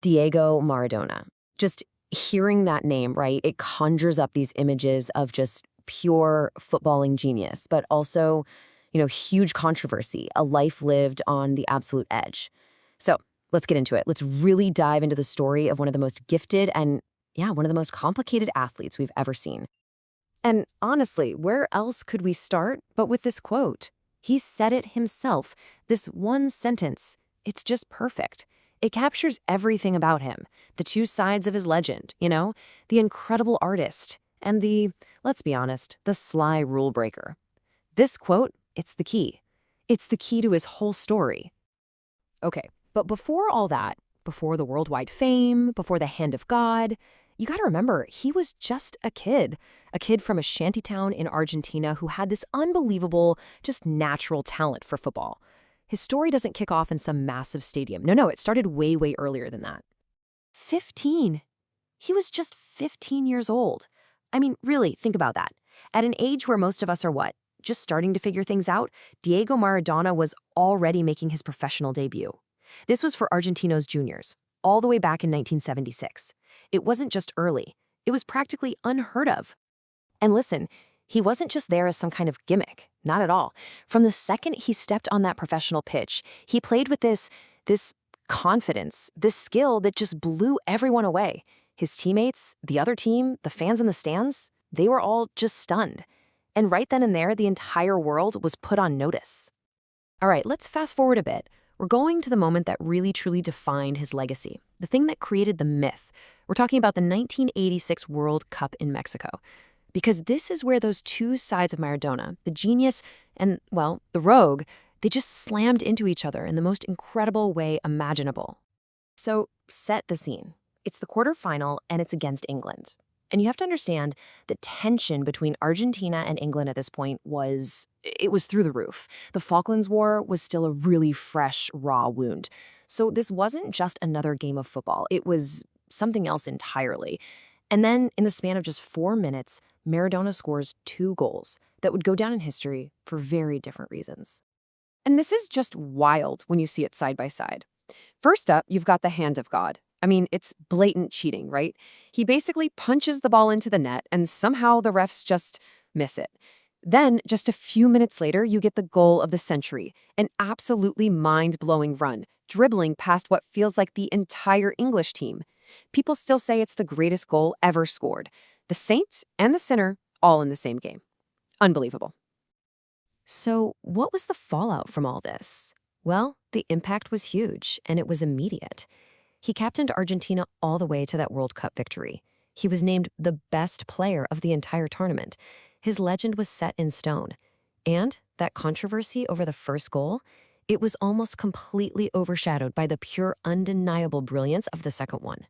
Diego Maradona. Just hearing that name, right, it conjures up these images of just pure footballing genius, but also, huge controversy, a life lived on the absolute edge. So let's get into it. Let's really dive into the story of one of the most gifted and, yeah, one of the most complicated athletes we've ever seen. And honestly, where else could we start but with this quote? He said it himself, this one sentence. It's just perfect. It captures everything about him, the two sides of his legend, the incredible artist, and the, let's be honest, the sly rule breaker. This quote, it's the key. It's the key to his whole story. Okay, but before all that, before the worldwide fame, before the hand of God, you gotta remember, he was just a kid from a shantytown in Argentina who had this unbelievable, just natural talent for football. His story doesn't kick off in some massive stadium. No, it started way, way earlier than that. 15. He was just 15 years old. I mean, really, think about that. At an age where most of us are what? Just starting to figure things out, Diego Maradona was already making his professional debut. This was for Argentinos juniors, all the way back in 1976. It wasn't just early. It was practically unheard of. And listen, he wasn't just there as some kind of gimmick. Not at all. From the second he stepped on that professional pitch, he played with this confidence, this skill that just blew everyone away. His teammates, the other team, the fans in the stands, they were all just stunned. And right then and there, the entire world was put on notice. All right, let's fast forward a bit. We're going to the moment that really truly defined his legacy, the thing that created the myth. We're talking about the 1986 World Cup in Mexico. Because this is where those two sides of Maradona, the genius and, well, the rogue, they just slammed into each other in the most incredible way imaginable. So set the scene. It's the quarterfinal and it's against England. And you have to understand the tension between Argentina and England at this point was through the roof. The Falklands War was still a really fresh, raw wound. So this wasn't just another game of football. It was something else entirely. And then, in the span of just 4 minutes, Maradona scores 2 goals that would go down in history for very different reasons. And this is just wild when you see it side by side. First up, you've got the hand of God. I mean, it's blatant cheating, right? He basically punches the ball into the net, and somehow the refs just miss it. Then, just a few minutes later, you get the goal of the century, an absolutely mind-blowing run, dribbling past what feels like the entire English team. People still say it's the greatest goal ever scored. The saint and the sinner, all in the same game. Unbelievable. So, what was the fallout from all this? Well, the impact was huge, and it was immediate. He captained Argentina all the way to that World Cup victory. He was named the best player of the entire tournament. His legend was set in stone. And that controversy over the first goal, it was almost completely overshadowed by the pure, undeniable brilliance of the second one.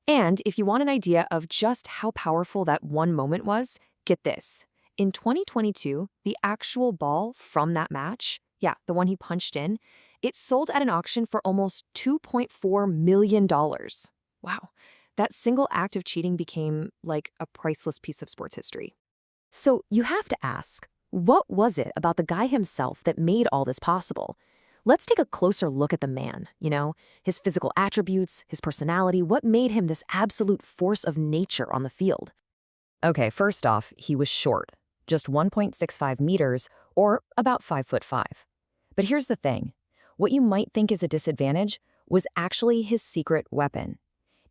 And if you want an idea of just how powerful that one moment was, get this. In 2022, the actual ball from that match, the one he punched in, it sold at an auction for almost $2.4 million. Wow. That single act of cheating became like a priceless piece of sports history. So you have to ask, what was it about the guy himself that made all this possible? Let's take a closer look at the man, his physical attributes, his personality, what made him this absolute force of nature on the field. Okay, first off, he was short, just 1.65 meters, or about 5'5". But here's the thing. What you might think is a disadvantage was actually his secret weapon.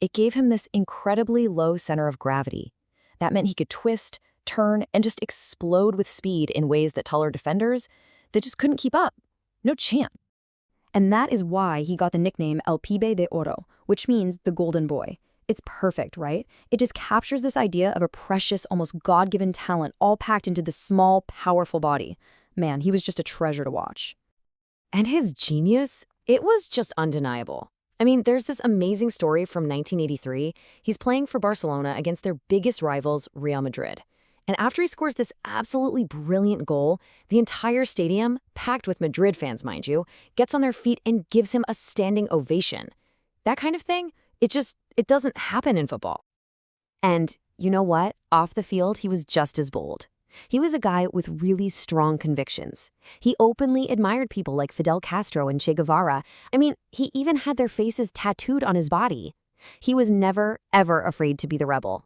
It gave him this incredibly low center of gravity. That meant he could twist, turn, and just explode with speed in ways that taller defenders, they just couldn't keep up. No chance. And that is why he got the nickname El Pibe de Oro, which means the golden boy. It's perfect, right? It just captures this idea of a precious, almost God-given talent all packed into this small, powerful body. Man, he was just a treasure to watch. And his genius, it was just undeniable. I mean, there's this amazing story from 1983. He's playing for Barcelona against their biggest rivals, Real Madrid. And after he scores this absolutely brilliant goal, the entire stadium, packed with Madrid fans, mind you, gets on their feet and gives him a standing ovation. That kind of thing, it doesn't happen in football. And you know what? Off the field, he was just as bold. He was a guy with really strong convictions. He openly admired people like Fidel Castro and Che Guevara. I mean, he even had their faces tattooed on his body. He was never, ever afraid to be the rebel.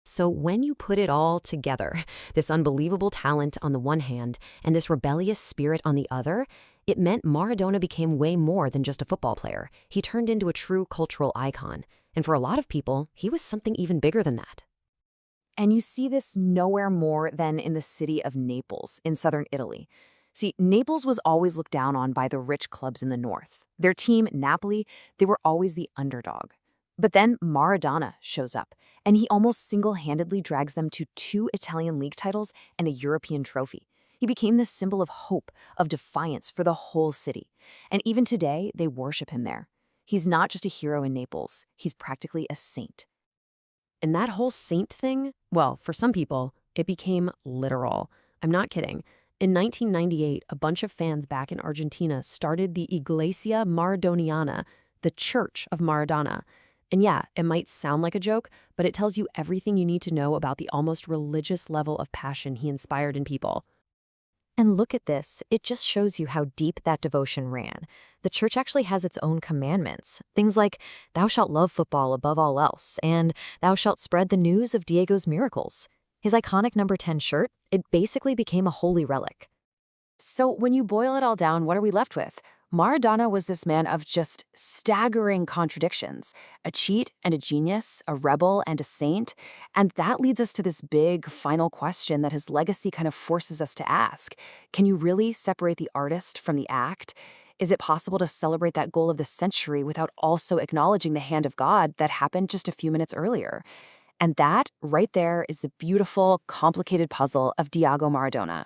So when you put it all together, this unbelievable talent on the one hand and this rebellious spirit on the other, it meant Maradona became way more than just a football player. He turned into a true cultural icon. And for a lot of people, he was something even bigger than that. And you see this nowhere more than in the city of Naples in southern Italy. See, Naples was always looked down on by the rich clubs in the north. Their team, Napoli, they were always the underdog. But then Maradona shows up, and he almost single-handedly drags them to 2 Italian league titles and a European trophy. He became this symbol of hope, of defiance for the whole city. And even today, they worship him there. He's not just a hero in Naples, he's practically a saint. And that whole saint thing, well, for some people, it became literal. I'm not kidding. In 1998, a bunch of fans back in Argentina started the Iglesia Maradoniana, the Church of Maradona. And yeah, it might sound like a joke, but it tells you everything you need to know about the almost religious level of passion he inspired in people. And look at this, it just shows you how deep that devotion ran. The church actually has its own commandments. Things like, thou shalt love football above all else, and thou shalt spread the news of Diego's miracles. His iconic number 10 shirt, it basically became a holy relic. So when you boil it all down, what are we left with? Maradona was this man of just staggering contradictions, a cheat and a genius, a rebel and a saint. And that leads us to this big final question that his legacy kind of forces us to ask. Can you really separate the artist from the act? Is it possible to celebrate that goal of the century without also acknowledging the hand of God that happened just a few minutes earlier? And that, right there, is the beautiful, complicated puzzle of Diego Maradona.